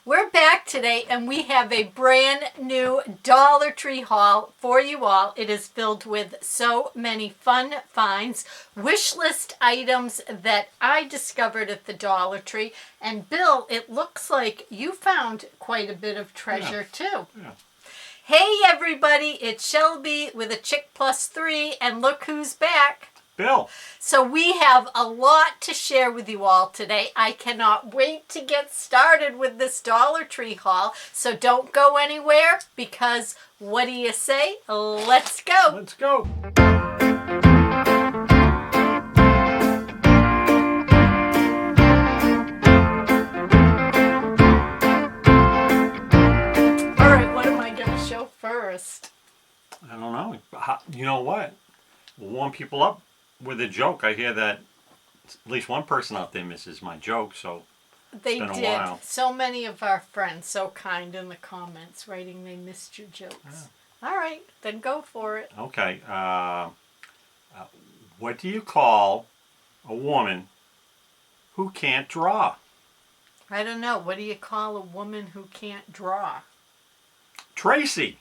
We're back today and we have a brand new Dollar Tree haul for you all. It is filled with so many fun finds, wish list items that I discovered at the Dollar Tree. And Bill, it looks like you found quite a bit of treasure too. Yeah. Hey everybody, it's Shelby with a Chick Plus 3 and look who's back. Bill. So we have a lot to share with you all today. I cannot wait to get started with this Dollar Tree haul. So don't go anywhere because what do you say? Let's go. Let's go. All right, what am I going to show first? I don't know. You know what? We'll warm people up with a joke. I hear that at least one person out there misses my joke, so They been a did. while. So many of our friends, so kind in the comments, writing they missed your jokes. All right, then go for it. okay. What do you call a woman who can't draw? I don't know. What do you call a woman who can't draw? Tracy.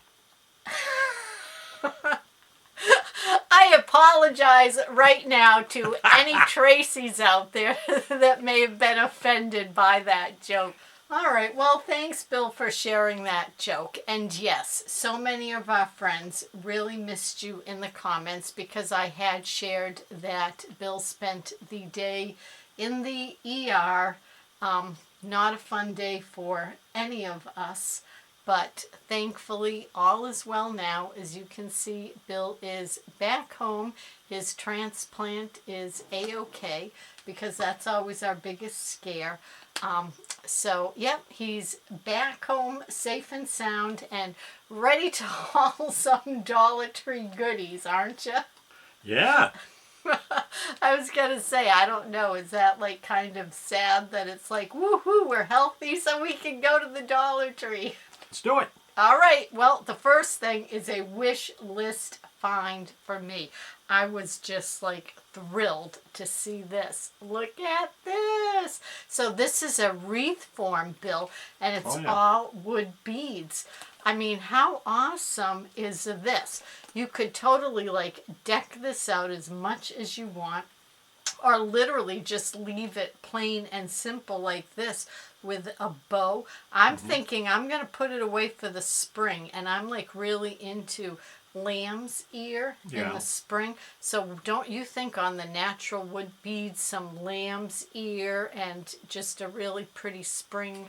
I apologize right now to any Tracys out there that may have been offended by that joke. All right, well, thanks, Bill, for sharing that joke. And yes, so many of our friends really missed you in the comments because I had shared that Bill spent the day in the ER. Not a fun day for any of us. But thankfully, all is well now. As you can see, Bill is back home. His transplant is A-OK because that's always our biggest scare. So, yep, he's back home safe and sound and ready to haul some Dollar Tree goodies, aren't you? Yeah. I was going to say, I don't know, is that like kind of sad that it's like, woohoo, we're healthy so we can go to the Dollar Tree? Let's do it. All right, well, the first thing is a wish list find for me. I was just like thrilled to see this. Look at this. So this is a wreath form, Bill, and it's all wood beads. I mean, how awesome is this? You could totally like deck this out as much as you want, or literally just leave it plain and simple like this with a bow. I'm thinking I'm going to put it away for the spring, and I'm like really into lamb's ear in the spring. So don't you think on the natural wood beads, some lamb's ear and just a really pretty spring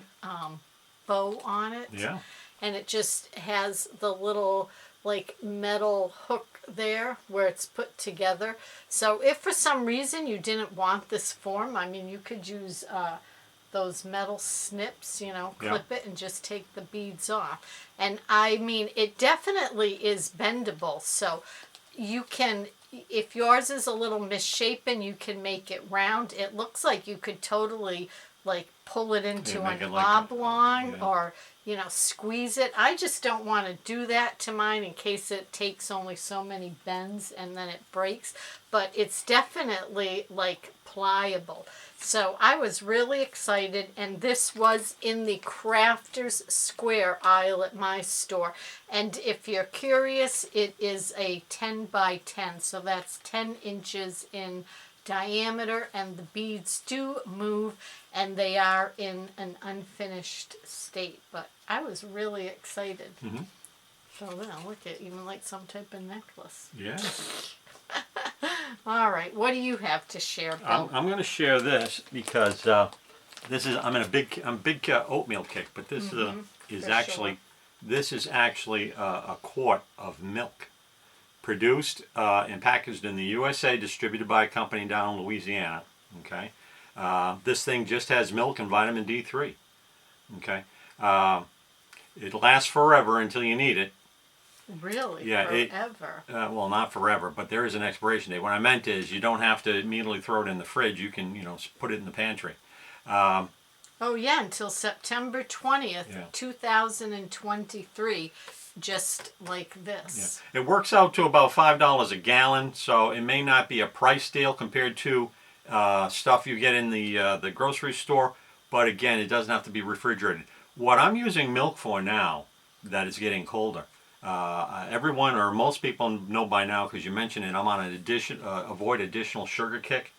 bow on it? Yeah. And it just has the little like metal hook there where it's put together. So if for some reason you didn't want this form, I mean, you could use those metal snips, you know, clip it and just take the beads off. And I mean, it definitely is bendable. So you can, if yours is a little misshapen, you can make it round. It looks like you could totally like pull it into an oblong or, you know, squeeze it. I just don't want to do that to mine in case it takes only so many bends and then it breaks. But it's definitely like pliable. So I was really excited, and this was in the Crafters Square aisle at my store. And if you're curious, it is a 10 by 10, so that's 10 inches in diameter, and the beads do move, and they are in an unfinished state. But I was really excited. So now look at even like some type of necklace. Yeah. All right, what do you have to share, Bill? I'm going to share this because this is I'm a big oatmeal kick, but this is actually a quart of milk, produced and packaged in the USA, distributed by a company down in Louisiana. Okay, this thing just has milk and vitamin D3. Okay, it lasts forever until you need it. Really? Yeah, forever? Well, not forever, but there is an expiration date. What I meant is you don't have to immediately throw it in the fridge. You can, put it in the pantry. Oh, yeah, until September 20th, 2023, just like this. Yeah. It works out to about $5 a gallon, so it may not be a price deal compared to stuff you get in the grocery store, but again, it doesn't have to be refrigerated. What I'm using milk for now, that is getting colder, everyone or most people know by now because you mentioned it, I'm on an avoid additional sugar kick.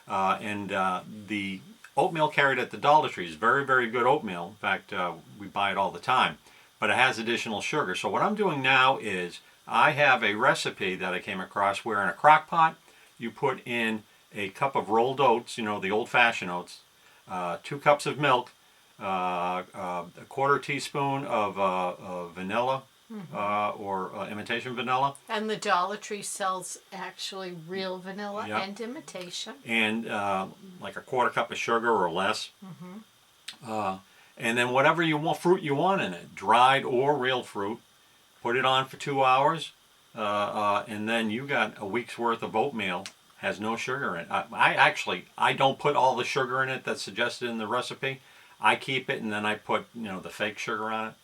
The oatmeal carried at the Dollar Tree is very, very good oatmeal. In fact, we buy it all the time. But it has additional sugar. So what I'm doing now is I have a recipe that I came across where in a crock pot you put in a cup of rolled oats, you know, the old-fashioned oats, 2 cups of milk, a quarter teaspoon of vanilla, or imitation vanilla. And the Dollar Tree sells actually real vanilla Yep. and imitation. And like a quarter cup of sugar or less. And then whatever fruit you want in it, dried or real fruit, put it on for 2 hours, and then you got a week's worth of oatmeal. Has no sugar in it. I don't put all the sugar in it that's suggested in the recipe. I keep it and then I put the fake sugar on it.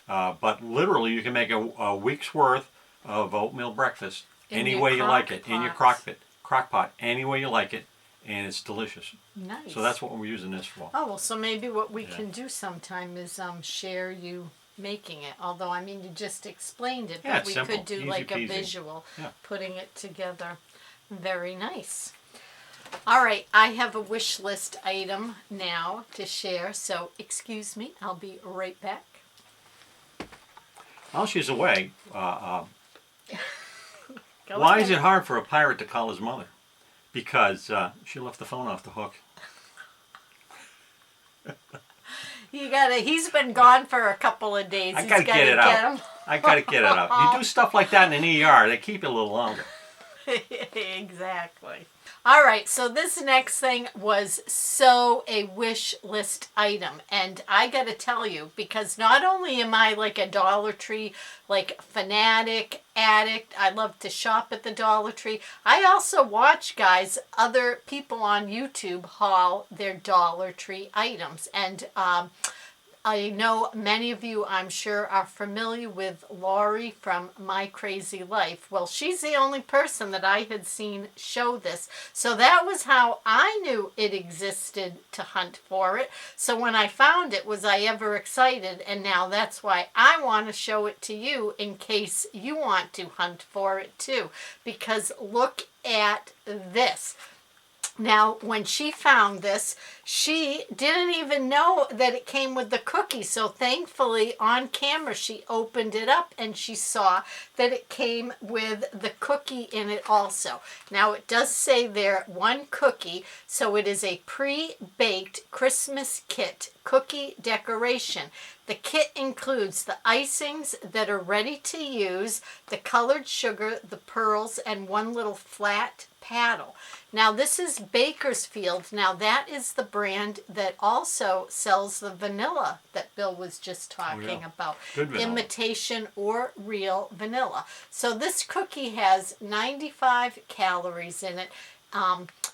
But literally, you can make a week's worth of oatmeal breakfast any way you like it in your crock pot, any way you like it, and it's delicious. Nice. So that's what we're using this for. Oh, well, so maybe what we can do sometime is share you making it. Although, I mean, you just explained it, Yeah, but we simple. could do Easy like peasy. a visual, Yeah. putting it together. Very nice. All right, I have a wish list item now to share, so excuse me, I'll be right back. While she's away, Go why ahead. is it hard for a pirate to call his mother? Because she left the phone off the hook. He's been gone for a couple of days. I gotta get it out. I gotta get it out. You do stuff like that in an ER, they keep it a little longer. Exactly. All right, so this next thing was a wish list item, and I got to tell you, because not only am I like a Dollar Tree like fanatic addict, I love to shop at the Dollar Tree. I also watch other people on YouTube haul their Dollar Tree items, and I know many of you, I'm sure, are familiar with Laurie from My Crazy Life. Well, she's the only person that I had seen show this. So that was how I knew it existed to hunt for it. So when I found it, was I ever excited? And now that's why I want to show it to you in case you want to hunt for it too. Because look at this. Now, when she found this, she didn't even know that it came with the cookie. So thankfully, on camera, she opened it up and she saw that it came with the cookie in it also. Now, it does say there 1 cookie, so it is a pre-baked Christmas kit cookie decoration. The kit includes the icings that are ready to use, the colored sugar, the pearls, and 1 little flat paddle. Now this is Bakersfield. Now that is the brand that also sells the vanilla that Bill was just talking about. Good vanilla. Imitation or real vanilla. So this cookie has 95 calories in it.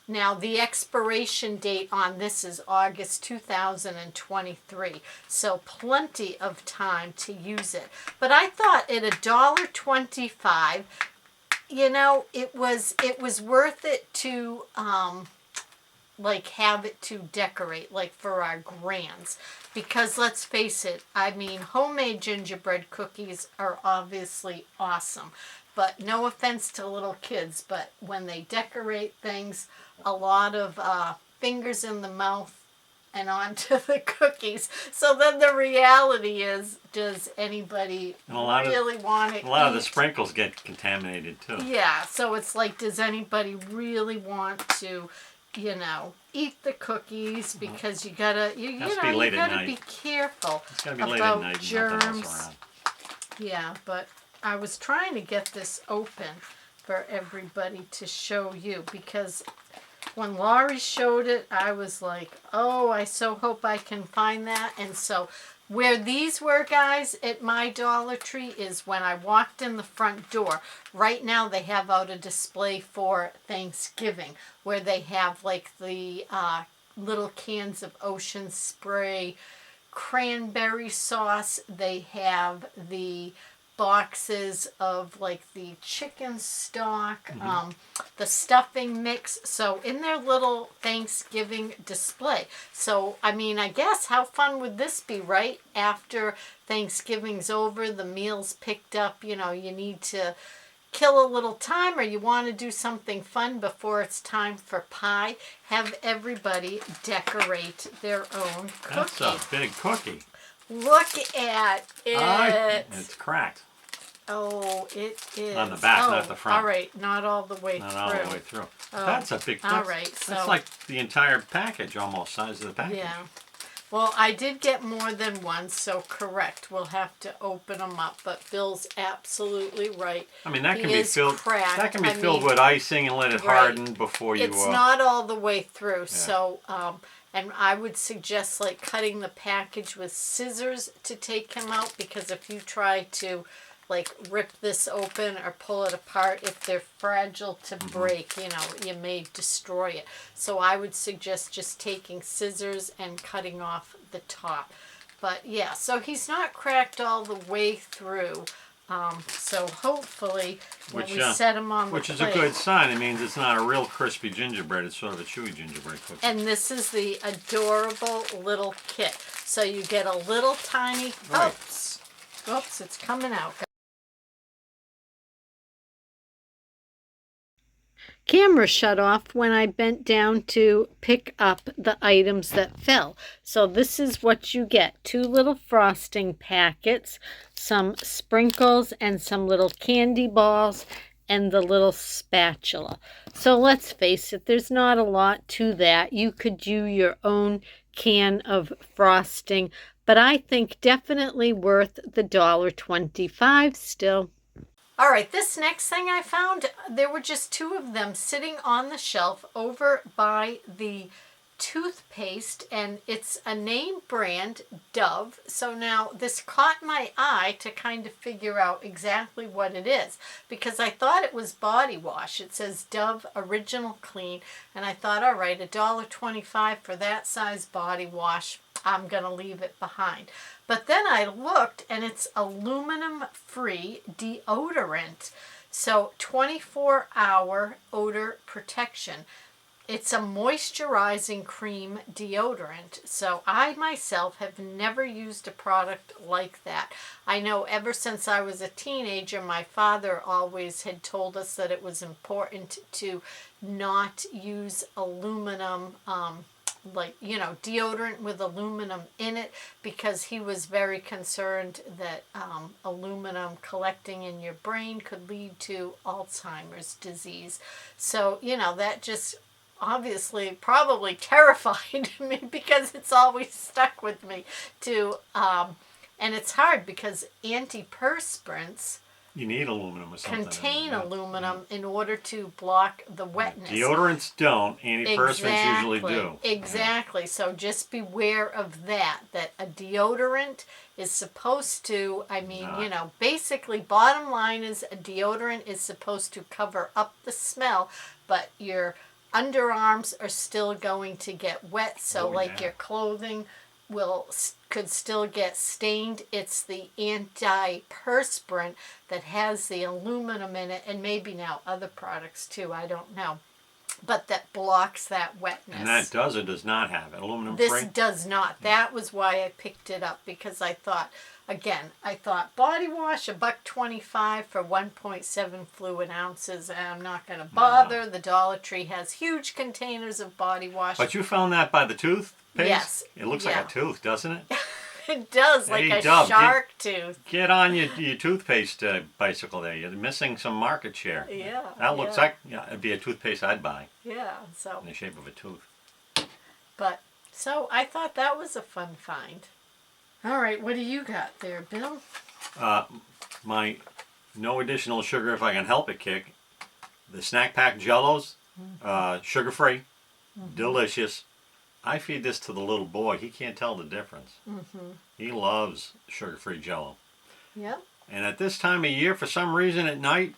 Now the expiration date on this is August 2023, so plenty of time to use it. But I thought at $1.25, it was worth it to like have it to decorate, like for our grands, because let's face it, I mean, homemade gingerbread cookies are obviously awesome. But no offense to little kids, but when they decorate things, a lot of fingers in the mouth and onto the cookies. So then the reality is, does anybody really want to eat? A lot of the sprinkles get contaminated too. Yeah, so it's like, does anybody really want to, eat the cookies? Because you gotta, you gotta be careful It's gotta be late at night and germs. nothing else around. Yeah, but I was trying to get this open for everybody to show you, because when Laurie showed it, I was like, oh, I so hope I can find that. And so where these were, guys, at my Dollar Tree is when I walked in the front door. Right now they have out a display for Thanksgiving where they have like the little cans of Ocean Spray cranberry sauce. They have the boxes of like the chicken stock, the stuffing mix. So in their little Thanksgiving display. So, I mean, I guess how fun would this be, right? After Thanksgiving's over, the meal's picked up, you know, you need to kill a little time or you want to do something fun before it's time for pie. Have everybody decorate their own cookie. That's a big cookie. Look at it. It's cracked. Oh, it is. On the back, not the front. All right, not all the way through. Not all the way through. That's a big. All right, so that's like the entire package, almost size of the package. Yeah. Well, I did get more than one, so correct. We'll have to open them up, but Bill's absolutely right. I mean, that He can be is filled. cracked. That can be filled with icing and let it harden before you. It's not all the way through, so and I would suggest like cutting the package with scissors to take him out, because if you try to like rip this open or pull it apart, if they're fragile to break, you know, you may destroy it. So I would suggest just taking scissors and cutting off the top. But yeah, so he's not cracked all the way through. So hopefully when we set him on the plate. Which is a good sign. It means it's not a real crispy gingerbread. It's sort of a chewy gingerbread cookie. And this is the adorable little kit. So you get a little tiny, oops, it's coming out. Camera shut off when I bent down to pick up the items that fell. So this is what you get. 2 little frosting packets, some sprinkles and some little candy balls, and the little spatula. So let's face it, there's not a lot to that. You could do your own can of frosting, but I think definitely worth the $1.25 still. All right, this next thing I found, there were just 2 of them sitting on the shelf over by the toothpaste, and it's a name brand, Dove. So now this caught my eye to kind of figure out exactly what it is, because I thought it was body wash. It says Dove Original Clean, and I thought, all right, $1.25 for that size body wash. I'm going to leave it behind. But then I looked, and it's aluminum-free deodorant. So 24-hour odor protection. It's a moisturizing cream deodorant. So I myself have never used a product like that. I know ever since I was a teenager, my father always had told us that it was important to not use aluminum like, you know, deodorant with aluminum in it, because he was very concerned that aluminum collecting in your brain could lead to Alzheimer's disease. So, you know, that just obviously probably terrified me, because it's always stuck with me to, and it's hard because antiperspirants, you need aluminum or something. Contain aluminum in order to block the wetness. Deodorants don't. Antiperspirants usually do. Exactly. So just beware of that. That a deodorant is supposed to, I mean, you know, basically bottom line is a deodorant is supposed to cover up the smell, but your underarms are still going to get wet. So your clothing could still get stained. It's the antiperspirant that has the aluminum in it, and maybe now other products too, I don't know, but that blocks that wetness. And that does or does not have it? Aluminum this free? Does not. That was why I picked it up, because I thought, body wash, $1.25 for 1.7 fluid ounces, and I'm not going to bother. The Dollar Tree has huge containers of body wash. But you found that by the toothpaste? Yes. It looks like a tooth, doesn't it? It does, like a shark tooth. Get on your toothpaste bicycle there. You're missing some market share. Yeah. That looks like, it'd be a toothpaste I'd buy. Yeah, so. In the shape of a tooth. But, so I thought that was a fun find. All right, what do you got there, Bill? My no additional sugar if I can help it kick. The snack pack Jellos, sugar-free, delicious. I feed this to the little boy. He can't tell the difference. He loves sugar-free Jello. Yep. And at this time of year, for some reason at night,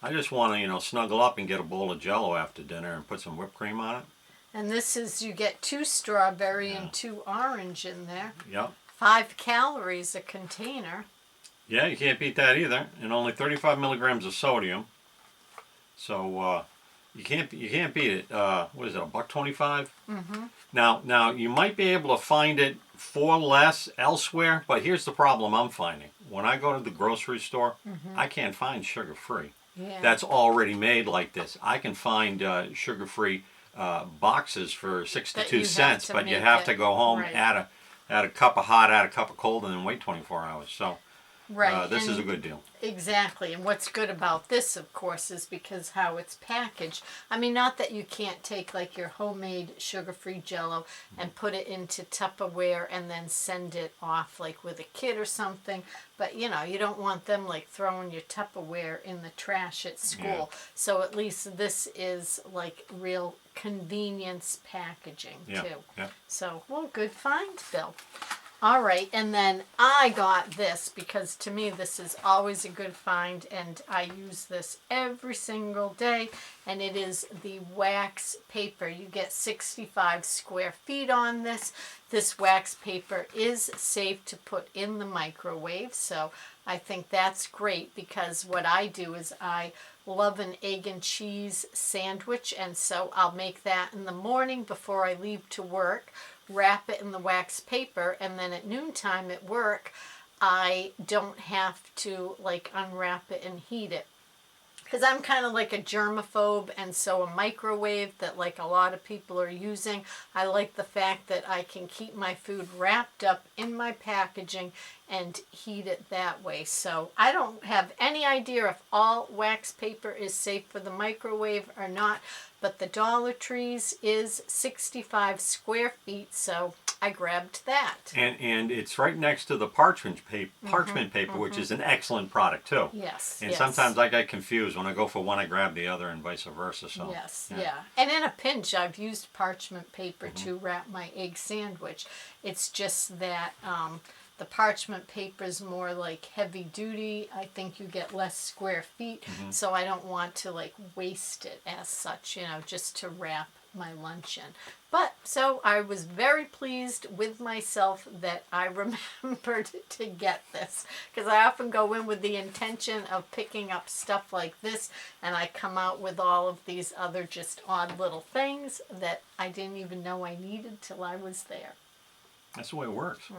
I just want to, you know, snuggle up and get a bowl of Jello after dinner and put some whipped cream on it. And this is, you get 2 strawberry and 2 orange in there. Yep. 5 calories a container. Yeah, you can't beat that either, and only 35 milligrams of sodium. So you can't beat it. What is it? $1.25? Mm-hmm. Now you might be able to find it for less elsewhere, but here's the problem I'm finding. When I go to the grocery store, I can't find sugar-free. Yeah. That's already made like this. I can find sugar-free boxes for 62 cents, but you have to go home, right. add a cup of hot, add a cup of cold, and then wait 24 hours. So Right. this is a good deal. Exactly. And what's good about this, of course, is because how it's packaged. I mean, not that you can't take like your homemade sugar-free Jello and put it into Tupperware and then send it off like with a kid or something. But, you know, you don't want them like throwing your Tupperware in the trash at school. Yeah. So at least this is like real convenience packaging too. Yeah. So, well, good find, Bill. All right, and then I got this because to me this is always a good find, and I use this every single day, and it is the wax paper. You get 65 square feet on this. This wax paper is safe to put in the microwave, so I think that's great because what I do is I love an egg and cheese sandwich, and so I'll make that in the morning before I leave to work, wrap it in the wax paper, and then at noontime at work I don't have to like unwrap it and heat it. Because I'm kind of like a germaphobe, and so a microwave that like a lot of people are using, I like the fact that I can keep my food wrapped up in my packaging and heat it that way. So I don't have any idea if all wax paper is safe for the microwave or not, but the Dollar Tree's is 65 square feet, so I grabbed that. And it's right next to the parchment paper, which is an excellent product too. Yes. And sometimes I get confused when I go for one, I grab the other, and vice versa. So yes, yeah. And in a pinch, I've used parchment paper to wrap my egg sandwich. It's just that the parchment paper is more like heavy duty. I think you get less square feet, so I don't want to like waste it as such, you know, just to wrap my lunch in. But so I was very pleased with myself that I remembered to get this, because I often go in with the intention of picking up stuff like this, and I come out with all of these other just odd little things that I didn't even know I needed till I was there. that's the way it works.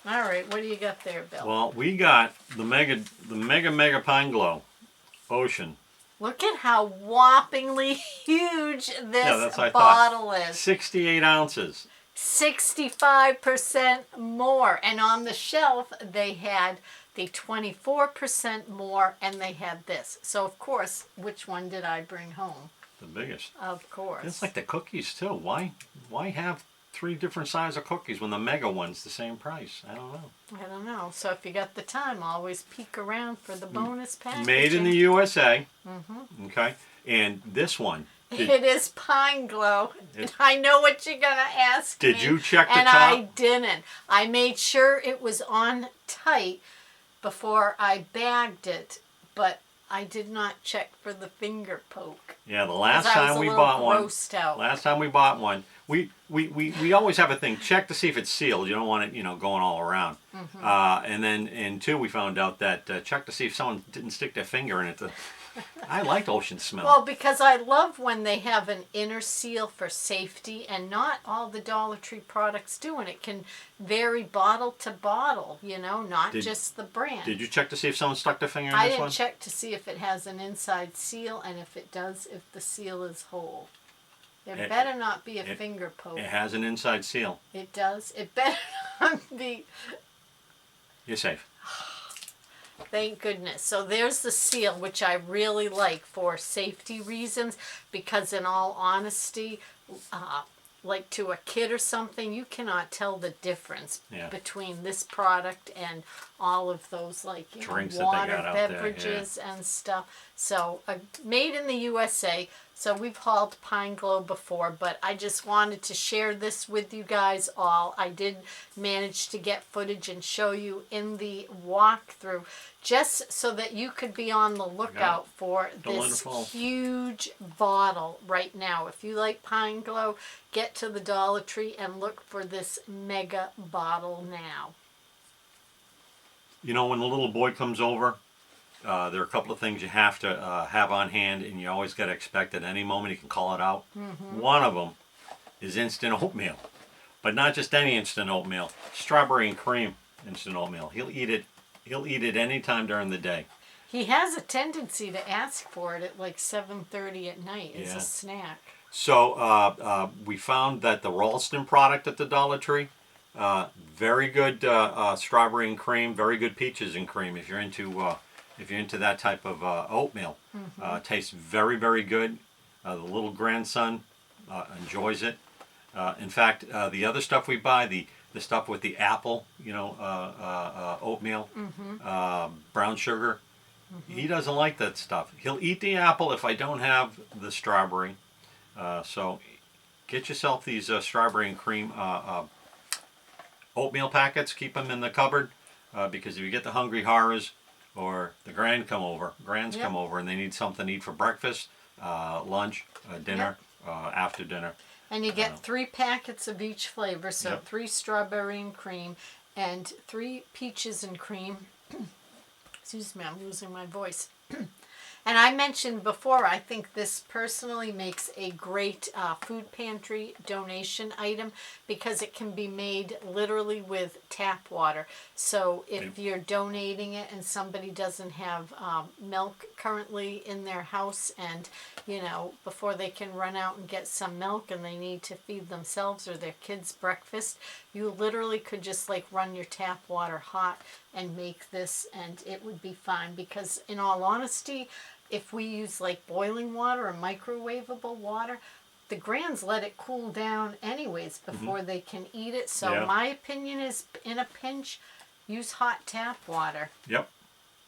All right, what do you got there, Bill? Well, we got the mega Pine Glow Ocean. Look at how whoppingly huge this that's what I bottle thought. is. 68 ounces. 65% more. And on the shelf, they had the 24% more, and they had this. So, of course, which one did I bring home? The biggest. Of course. It's like the cookies, too. Why have 3 different sizes of cookies when the mega one's the same price? I don't know. I don't know. So if you got the time, always peek around for the bonus packaging. Made in the USA. Okay. And this one. It is Pine Glow. I know what you're going to ask Did me. you check the and top? I didn't. I made sure it was on tight before I bagged it, but I did not check for the finger poke. Yeah, the last time we bought one. Out. Last time we bought one, we always have a thing. Check to see if it's sealed. You don't want it, going all around. And 2, we found out that check to see if someone didn't stick their finger in it. I like ocean smell. Well, because I love when they have an inner seal for safety, and not all the Dollar Tree products do, and it can vary bottle to bottle, not just the brand. Did you check to see if someone stuck their finger in this one? I didn't check to see if it has an inside seal, and if it does, if the seal is whole. It better not be a finger poke. It has an inside seal. It does? It better not be. You're safe. Thank goodness. So there's the seal, which I really like for safety reasons, because in all honesty, like to a kid or something, you cannot tell the difference between this product and all of those like drinks water beverages and stuff. So made in the USA. So we've hauled Pine Glow before, but I just wanted to share this with you guys all. I did manage to get footage and show you in the walkthrough, just so that you could be on the lookout for this huge bottle right now. If you like Pine Glow, get to the Dollar Tree and look for this mega bottle now. You know, when the little boy comes over, there are a couple of things you have to have on hand, and you always got to expect at any moment he can call it out. One of them is instant oatmeal, but not just any instant oatmeal. Strawberry and cream instant oatmeal. He'll eat it. He'll eat it any time during the day. He has a tendency to ask for it at like 7:30 at night as a snack. So we found that the Rollups product at the Dollar Tree, very good strawberry and cream, very good peaches and cream. If you're into that type of oatmeal, tastes very, very good. The little grandson enjoys it. In fact, the other stuff we buy, the stuff with the apple, oatmeal, brown sugar, he doesn't like that stuff. He'll eat the apple if I don't have the strawberry. So get yourself these strawberry and cream oatmeal packets. Keep them in the cupboard because if you get the hungry horrors or the grands come over and they need something to eat for breakfast, lunch, dinner, after dinner. And you get 3 packets of each flavor, so 3 strawberry and cream and 3 peaches and cream. Excuse me, I'm losing my voice. And I mentioned before, I think this personally makes a great food pantry donation item because it can be made literally with tap water. So if you're donating it and somebody doesn't have milk currently in their house and, before they can run out and get some milk and they need to feed themselves or their kids breakfast, you literally could just run your tap water hot and make this and it would be fine because in all honesty, if we use boiling water or microwavable water, the grands let it cool down anyways before they can eat it. So my opinion is, in a pinch, use hot tap water. Yep.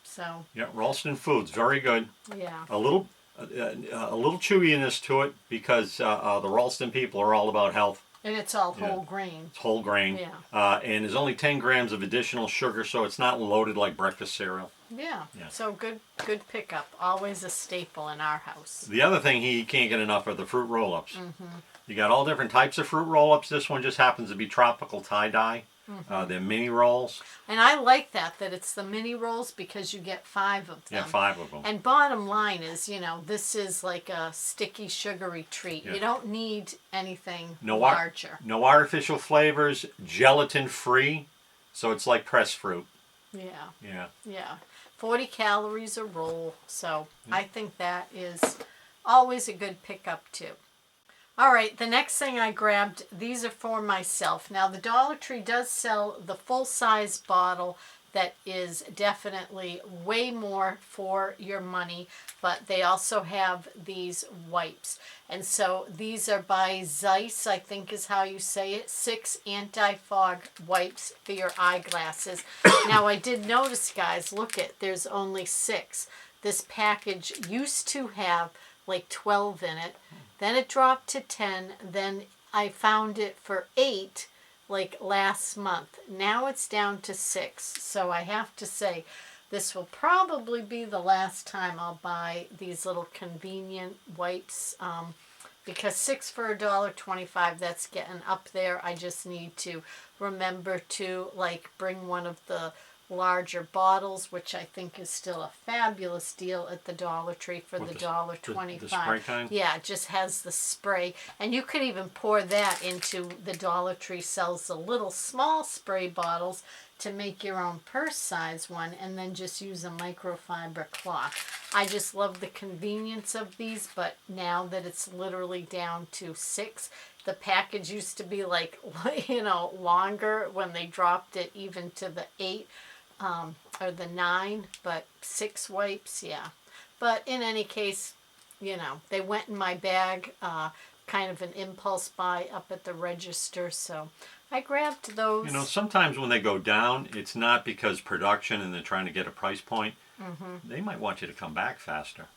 So. Yeah, Ralston Foods, very good. Yeah. A little chewiness to it because the Ralston people are all about health. And it's all whole grain. It's whole grain. Yeah. And there's only 10 grams of additional sugar, so it's not loaded like breakfast cereal. Yeah. So good pickup. Always a staple in our house. The other thing he can't get enough of the fruit roll-ups. You got all different types of fruit roll-ups. This one just happens to be tropical tie-dye. They're mini rolls. And I like that it's the mini rolls because you get 5 of them. Yeah, 5 of them. And bottom line is, this is like a sticky, sugary treat. Yeah. You don't need anything larger. No artificial flavors, gelatin-free, so it's like pressed fruit. Yeah. 40 calories a roll, so I think that is always a good pickup too. All right, the next thing I grabbed, these are for myself. Now, the Dollar Tree does sell the full-size bottle that is definitely way more for your money, but they also have these wipes. And so these are by Zeiss, I think is how you say it, 6 anti-fog wipes for your eyeglasses. Now, I did notice, guys, there's only 6. This package used to have 12 in it. Then it dropped to 10. Then I found it for 8 last month. Now it's down to 6. So I have to say this will probably be the last time I'll buy these little convenient wipes because 6 for $1.25, that's getting up there. I just need to remember to bring one of the larger bottles, which I think is still a fabulous deal at the Dollar Tree for the $1.25. The spray kind? Yeah, it just has the spray. And you could even pour that into the Dollar Tree sells the little small spray bottles to make your own purse size one and then just use a microfiber cloth. I just love the convenience of these, but now that it's literally down to 6, the package used to be longer when they dropped it even to the 8. Or the 9, but 6 wipes, yeah. But in any case, they went in my bag, kind of an impulse buy up at the register, so I grabbed those. Sometimes when they go down, it's not because production and they're trying to get a price point. They might want you to come back faster.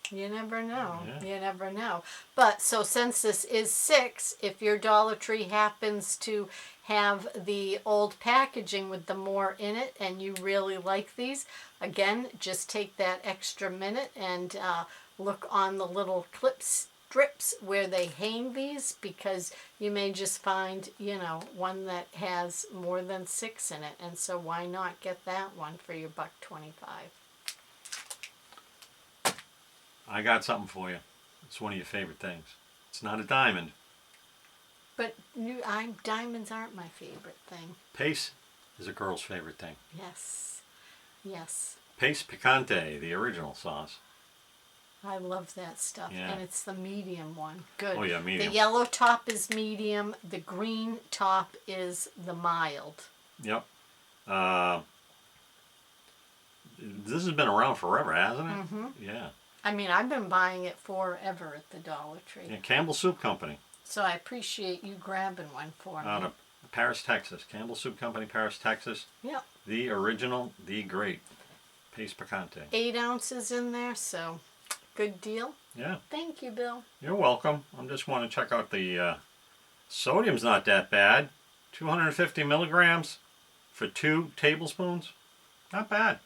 You never know. Yeah. You never know. But so since this is 6, if your Dollar Tree happens to have the old packaging with the more in it and you really like these, again, just take that extra minute and look on the little clips strips where they hang these, because you may just find, you know, one that has more than 6 in it, and so why not get that one for your $1.25. I got something for you. It's one of your favorite things. It's not a diamond. But diamonds aren't my favorite thing. Pace is a girl's favorite thing. Yes. Yes. Pace Picante, the original sauce. I love that stuff. Yeah. And it's the medium one. Good. Oh, yeah, medium. The yellow top is medium. The green top is the mild. Yep. This has been around forever, hasn't it? Mm-hmm. Yeah. I mean, I've been buying it forever at the Dollar Tree. Yeah, Campbell Soup Company. So I appreciate you grabbing one for me. Out of Paris, Texas. Campbell Soup Company, Paris, Texas. Yep. The original, the great. Pace Picante. 8 ounces in there, so good deal. Yeah. Thank you, Bill. You're welcome. I just want to check out the sodium's not that bad. 250 milligrams for 2 tablespoons. Not bad.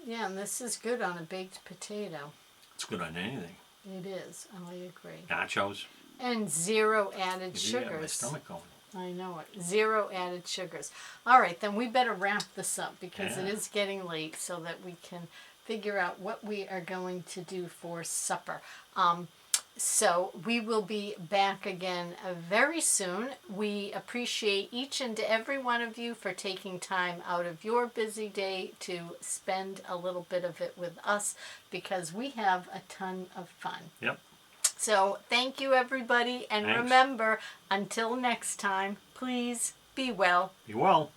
Yeah, and this is good on a baked potato. It's good on anything. It is. I agree. Nachos. And 0 added Yeah, sugars. my stomach going. I know it. 0 added sugars. All right, then we better wrap this up because it Yeah. is getting late, so that we can figure out what we are going to do for supper. So we will be back again very soon. We appreciate each and every one of you for taking time out of your busy day to spend a little bit of it with us, because we have a ton of fun. Yep. So thank you, everybody. And Thanks. remember, until next time, please be well. Be well.